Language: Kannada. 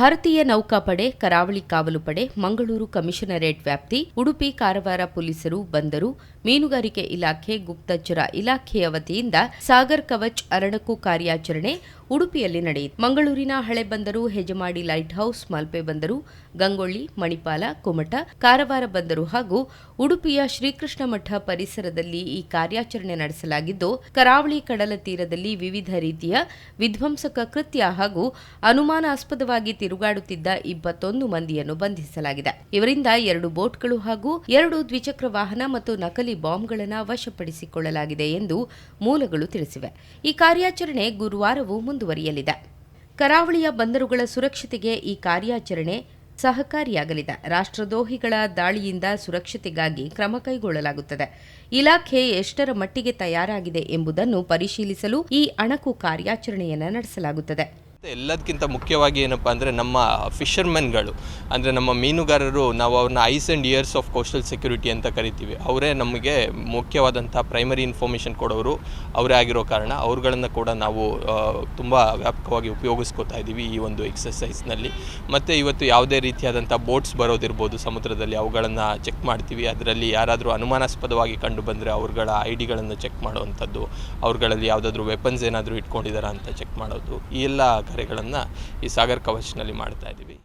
ಭಾರತೀಯ ನೌಕಾಪಡೆ, ಕರಾವಳಿ ಕಾವಲು ಪಡೆ, ಮಂಗಳೂರು ಕಮಿಷನರೇಟ್ ವ್ಯಾಪ್ತಿ, ಉಡುಪಿ ಕಾರವಾರ ಪೊಲೀಸರು, ಬಂದರು, ಮೀನುಗಾರಿಕೆ ಇಲಾಖೆ, ಗುಪ್ತಚರ ಇಲಾಖೆಯ ವತಿಯಿಂದ ಸಾಗರ್ ಕವಚ್ ಅರಣಕು ಕಾರ್ಯಾಚರಣೆ ಉಡುಪಿಯಲ್ಲಿ ನಡೆಯಿತು. ಮಂಗಳೂರಿನ ಹಳೆ ಬಂದರು, ಹೆಜಮಾಡಿ ಲೈಟ್ ಹೌಸ್, ಮಲ್ಪೆ ಬಂದರು, ಗಂಗೊಳ್ಳಿ, ಮಣಿಪಾಲ, ಕುಮಟ, ಕಾರವಾರ ಬಂದರು ಹಾಗೂ ಉಡುಪಿಯ ಶ್ರೀಕೃಷ್ಣ ಮಠ ಪರಿಸರದಲ್ಲಿ ಈ ಕಾರ್ಯಾಚರಣೆ ನಡೆಸಲಾಗಿದ್ದು, ಕರಾವಳಿ ಕಡಲ ತೀರದಲ್ಲಿ ವಿವಿಧ ರೀತಿಯ ವಿಧ್ವಂಸಕ ಕೃತ್ಯ ಹಾಗೂ ಅನುಮಾನಾಸ್ಪದವಾಗಿ ತಿರುಗಾಡುತ್ತಿದ್ದ 21 ಮಂದಿಯನ್ನು ಬಂಧಿಸಲಾಗಿದೆ. ಇವರಿಂದ 2 ಬೋಟ್ಗಳು ಹಾಗೂ 2 ದ್ವಿಚಕ್ರ ವಾಹನ ಮತ್ತು ನಕಲಿ ಬಾಂಬ್ಗಳನ್ನು ವಶಪಡಿಸಿಕೊಳ್ಳಲಾಗಿದೆ ಎಂದು ಮೂಲಗಳು ತಿಳಿಸಿವೆ. ಈ ಕಾರ್ಯಾಚರಣೆ ಗುರುವಾರವೂ ಮುಂದುವರಿಯಲಿದೆ. ಕರಾವಳಿಯ ಬಂದರುಗಳ ಸುರಕ್ಷತೆಗೆ ಈ ಕಾರ್ಯಾಚರಣೆ ಸಹಕಾರಿಯಾಗಲಿದೆ. ರಾಷ್ಟ್ರದ್ರೋಹಿಗಳ ದಾಳಿಯಿಂದ ಸುರಕ್ಷತೆಗಾಗಿ ಕ್ರಮ ಕೈಗೊಳ್ಳಲಾಗುತ್ತದೆ. ಇಲಾಖೆ ಎಷ್ಟರ ಮಟ್ಟಿಗೆ ತಯಾರಾಗಿದೆ ಎಂಬುದನ್ನು ಪರಿಶೀಲಿಸಲು ಈ ಅಣಕು ಕಾರ್ಯಾಚರಣೆಯನ್ನು ನಡೆಸಲಾಗುತ್ತದೆ. ಎಲ್ಲದಕ್ಕಿಂತ ಮುಖ್ಯವಾಗಿ ಏನಪ್ಪ ಅಂದರೆ ನಮ್ಮ ಫಿಷರ್ಮೆನ್ಗಳು ಅಂದರೆ ನಮ್ಮ ಮೀನುಗಾರರು, ನಾವು ಅವ್ರನ್ನ ice and years of coastal security ಅಂತ ಕರಿತೀವಿ. ಅವರೇ ನಮಗೆ ಮುಖ್ಯವಾದಂಥ ಪ್ರೈಮರಿ ಇನ್ಫಾರ್ಮೇಷನ್ ಕೊಡೋರು ಅವರೇ ಆಗಿರೋ ಕಾರಣ ಅವ್ರುಗಳನ್ನು ಕೂಡ ನಾವು ತುಂಬ ವ್ಯಾಪಕವಾಗಿ ಉಪಯೋಗಿಸ್ಕೋತಾ ಇದ್ದೀವಿ ಈ ಒಂದು ಎಕ್ಸಸೈಸ್ನಲ್ಲಿ. ಮತ್ತು ಇವತ್ತು ಯಾವುದೇ ರೀತಿಯಾದಂಥ ಬೋಟ್ಸ್ ಬರೋದಿರ್ಬೋದು ಸಮುದ್ರದಲ್ಲಿ, ಅವುಗಳನ್ನು ಚೆಕ್ ಮಾಡ್ತೀವಿ. ಅದರಲ್ಲಿ ಯಾರಾದರೂ ಅನುಮಾನಾಸ್ಪದವಾಗಿ ಕಂಡು ಬಂದರೆ ಅವ್ರುಗಳ ID-ಗಳನ್ನು ಚೆಕ್ ಮಾಡುವಂಥದ್ದು, ಅವ್ರುಗಳಲ್ಲಿ ಯಾವುದಾದ್ರೂ ವೆಪನ್ಸ್ ಏನಾದರೂ ಇಟ್ಕೊಂಡಿದ್ದಾರಾ ಅಂತ ಚೆಕ್ ಮಾಡೋದು, ಈ ಎಲ್ಲ ಕಾರ್ಯಗಳನ್ನು ಈ ಸಾಗರ್ ಕವಚ್ನಲ್ಲಿ ಮಾಡ್ತಾ ಇದ್ದೀವಿ.